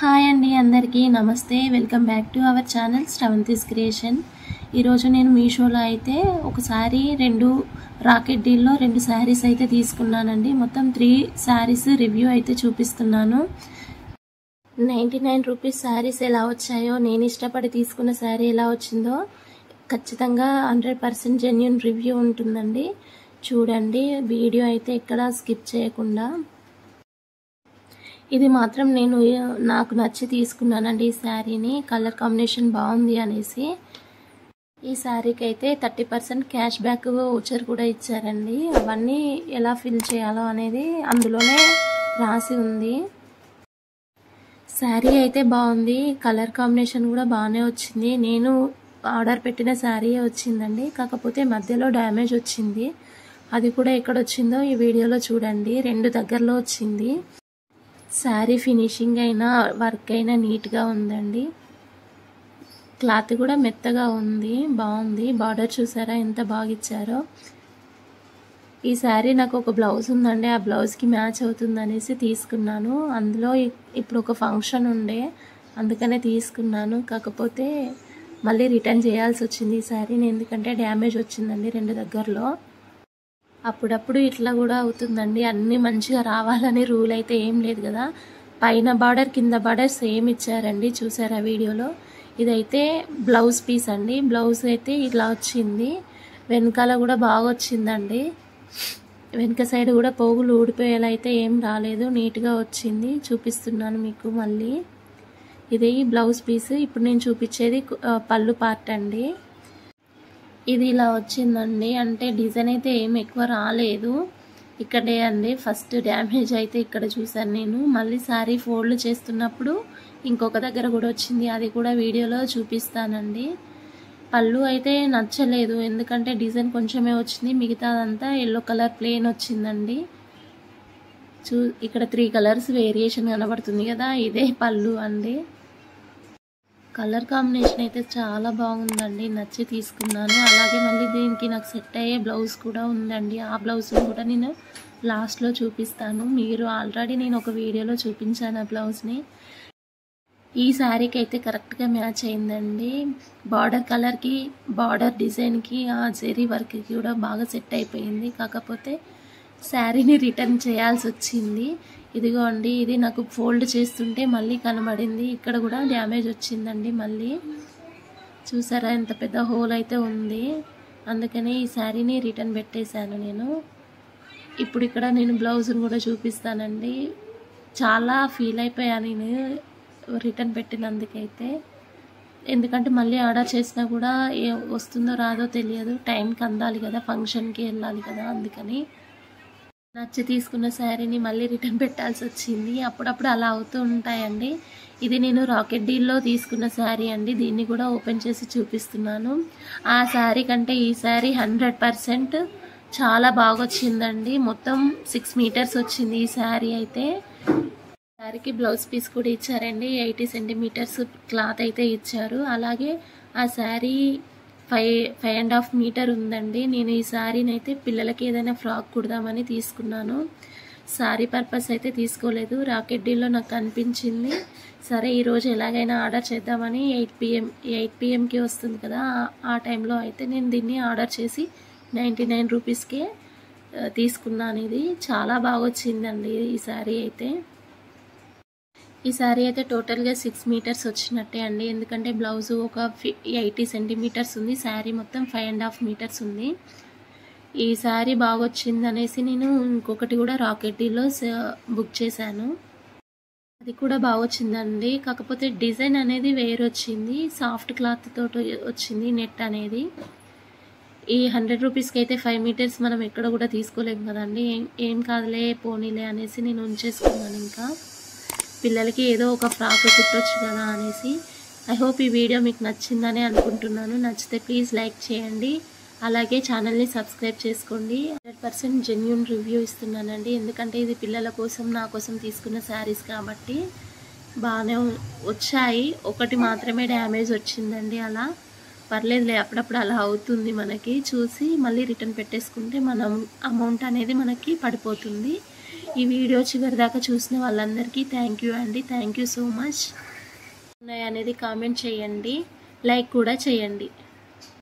Hi అండి, అందరికీ నమస్తే. Welcome back to our channel Sravanthi's creation. ఈరోజు నేను మీషోలో అయితే ఒకసారి రాకెట్ డీల్లో 2 శారీస్ అయితే తీసుకున్నానండి. మొత్తం 3 శారీస్ రివ్యూ అయితే చూపిస్తున్నాను. 99 రూపీస్ శారీస్ ఎలా వచ్చాయో, నేను ఇష్టపడి తీసుకున్న శారీ ఎలా వచ్చిందో ఖచ్చితంగా 100% జెన్యూన్ రివ్యూ ఉంటుందండి. చూడండి, వీడియో అయితే ఎక్కడ స్కిప్ చేయకుండా. ఇది మాత్రం నాకు నచ్చి తీసుకున్నానండి. ఈ శారీని కలర్ కాంబినేషన్ బాగుంది అనేసి. ఈ శారీకి అయితే 30% క్యాష్ బ్యాక్ వోచర్ కూడా ఇచ్చారండి. అవన్నీ ఎలా ఫిల్ చేయాలో అనేది అందులోనే రాసి ఉంది. శారీ అయితే బాగుంది, కలర్ కాంబినేషన్ కూడా బాగానే వచ్చింది. నేను ఆర్డర్ పెట్టిన శారీ వచ్చిందండి, కాకపోతే మధ్యలో డ్యామేజ్ వచ్చింది. అది కూడా ఎక్కడ వచ్చిందో ఈ వీడియోలో చూడండి. 2 దగ్గరలో వచ్చింది. శారీ ఫినిషింగ్ అయినా వర్క్ అయినా నీట్గా ఉందండి. క్లాత్ కూడా మెత్తగా ఉంది, బాగుంది. బార్డర్ చూసారా ఎంత బాగా ఇచ్చారో. ఈ శారీ నాకు ఒక బ్లౌజ్ ఉందండి, ఆ బ్లౌజ్కి మ్యాచ్ అవుతుంది అనేసి తీసుకున్నాను. అందులో ఇప్పుడు ఒక ఫంక్షన్ ఉండే, అందుకనే తీసుకున్నాను. కాకపోతే మళ్ళీ రిటర్న్ చేయాల్సి వచ్చింది ఈ శారీని, ఎందుకంటే డ్యామేజ్ వచ్చిందండి 2 దగ్గరలో. అప్పుడప్పుడు ఇట్లా కూడా అవుతుందండి. అన్నీ మంచిగా రావాలని రూల్ అయితే ఏం లేదు కదా. పైన బార్డర్ కింద బార్డర్ సేమ్ ఇచ్చారండి, చూసారా వీడియోలో. ఇదైతే బ్లౌజ్ పీస్ అండి. బ్లౌజ్ అయితే ఇలా వచ్చింది. వెనకాల కూడా బాగా వచ్చిందండి. వెనక సైడ్ కూడా పోగులు ఊడిపోయేలా అయితే ఏం రాలేదు, నీట్గా వచ్చింది. చూపిస్తున్నాను మీకు మళ్ళీ. ఇది బ్లౌజ్ పీస్. ఇప్పుడు నేను చూపించేది పళ్ళు పార్ట్ అండి. ఇది ఇలా వచ్చిందండి. అంటే డిజైన్ అయితే ఏం ఎక్కువ రాలేదు. ఇక్కడే అండి ఫస్ట్ డ్యామేజ్ అయితే ఇక్కడ చూసాను నేను. మళ్ళీ శారీ ఫోల్డ్ చేస్తున్నప్పుడు ఇంకొక దగ్గర కూడా వచ్చింది, అది కూడా వీడియోలో చూపిస్తానండి. పళ్ళు అయితే నచ్చలేదు, ఎందుకంటే డిజైన్ కొంచెమే వచ్చింది, మిగతాదంతా ఎల్లో కలర్ ప్లెయిన్ వచ్చిందండి. ఇక్కడ 3 కలర్స్ వేరియేషన్ కనబడుతుంది కదా, ఇదే పళ్ళు అండి. కలర్ కాంబినేషన్ అయితే చాలా బాగుందండి, నచ్చి తీసుకున్నాను. అలాగే మళ్ళీ దీనికి నాకు సెట్ అయ్యే బ్లౌజ్ కూడా ఉందండి. ఆ బ్లౌజ్ని కూడా నేను లాస్ట్లో చూపిస్తాను. మీరు ఆల్రెడీ నేను ఒక వీడియోలో చూపించాను ఆ బ్లౌజ్ని. ఈ శారీకి అయితే కరెక్ట్గా మ్యాచ్ అయిందండి. బార్డర్ కలర్కి, బార్డర్ డిజైన్కి, ఆ జెరీ వర్క్కి కూడా బాగా సెట్ అయిపోయింది. కాకపోతే శారీని రిటర్న్ చేయాల్సి వచ్చింది. ఇదిగో అండి, ఇది నాకు ఫోల్డ్ చేస్తుంటే మళ్ళీ కనబడింది. ఇక్కడ కూడా డ్యామేజ్ వచ్చిందండి. మళ్ళీ చూసారా ఎంత పెద్ద హోల్ అయితే ఉంది. అందుకనే ఈ శారీని రిటర్న్ పెట్టేశాను నేను. ఇప్పుడు ఇక్కడ నేను బ్లౌజ్ని కూడా చూపిస్తానండి. చాలా ఫీల్ అయిపోయాను నేను రిటర్న్ పెట్టినందుకైతే. ఎందుకంటే మళ్ళీ ఆర్డర్ చేసినా కూడా వస్తుందో రాదో తెలియదు, టైంకి అందాలి కదా, ఫంక్షన్కి వెళ్ళాలి కదా. అందుకని నచ్చి తీసుకున్న శారీని మళ్ళీ రిటర్న్ పెట్టాల్సి వచ్చింది. అప్పుడప్పుడు అలా అవుతూ ఉంటాయండి. ఇది నేను రాకెట్ డీల్లో తీసుకున్న శారీ అండి. దీన్ని కూడా ఓపెన్ చేసి చూపిస్తున్నాను. ఆ శారీ కంటే ఈ శారీ 100% చాలా బాగా వచ్చిందండి. మొత్తం 6 మీటర్స్ వచ్చింది ఈ శారీ అయితే. శారీకి బ్లౌజ్ పీస్ కూడా ఇచ్చారండి. 80 సెంటీమీటర్స్ క్లాత్ అయితే ఇచ్చారు. అలాగే ఆ శారీ 5.5.5 మీటర్ ఉందండి. నేను ఈ శారీని అయితే పిల్లలకి ఏదైనా ఫ్రాక్ కుడదామని తీసుకున్నాను. శారీ పర్పస్ అయితే తీసుకోలేదు. రాకెట్ డీల్లో నాకు అనిపించింది, సరే ఈరోజు ఎలాగైనా ఆర్డర్ చేద్దామని 8 PM వస్తుంది కదా, ఆ టైంలో అయితే నేను దీన్ని ఆర్డర్ చేసి 99 రూపీస్కే తీసుకున్నాను. ఇది చాలా బాగా వచ్చిందండి ఈ శారీ అయితే. ఈ శారీ అయితే టోటల్గా 6 మీటర్స్ వచ్చినట్టే అండి, ఎందుకంటే బ్లౌజ్ ఒక 80 సెంటీమీటర్స్ ఉంది, శారీ మొత్తం 5.5 మీటర్స్ ఉంది. ఈ శారీ బాగా వచ్చింది అనేసి నేను ఇంకొకటి కూడా రాకెట్ డీల్లో బుక్ చేశాను. అది కూడా బాగా వచ్చిందండి. కాకపోతే డిజైన్ అనేది వేరు వచ్చింది, సాఫ్ట్ క్లాత్ తోటి వచ్చింది నెట్ అనేది. ఈ 100 రూపీస్కి అయితే 5 మీటర్స్ మనం ఎక్కడ కూడా తీసుకోలేము కదండి. ఏం కాదులే పోనీలే అనేసి నేను ఉంచేసుకున్నాను. ఇంకా పిల్లలకి ఏదో ఒక ఫ్రాక్ కుట్టొచ్చు కదా అనేసి. ఐ హోప్ ఈ వీడియో మీకు నచ్చిందని అనుకుంటున్నాను. నచ్చితే ప్లీజ్ లైక్ చేయండి, అలాగే ఛానల్ని సబ్స్క్రైబ్ చేసుకోండి. 100% జెన్యూన్ రివ్యూ ఇస్తున్నానండి, ఎందుకంటే ఇది పిల్లల కోసం నా కోసం తీసుకున్న శారీస్ కాబట్టి. బాగానే వచ్చాయి, ఒకటి మాత్రమే డ్యామేజ్ వచ్చిందండి. అలా పర్లేదులే, అప్పుడప్పుడు అలా అవుతుంది మనకి. చూసి మళ్ళీ రిటర్న్ పెట్టేసుకుంటే మనం అమౌంట్ అనేది మనకి పడిపోతుంది. ఈ వీడియో చివరి దాకా చూసిన వాళ్ళందరికీ థ్యాంక్ యూ అండి. Thank you so much. అనేది కామెంట్ చేయండి, లైక్ కూడా చేయండి.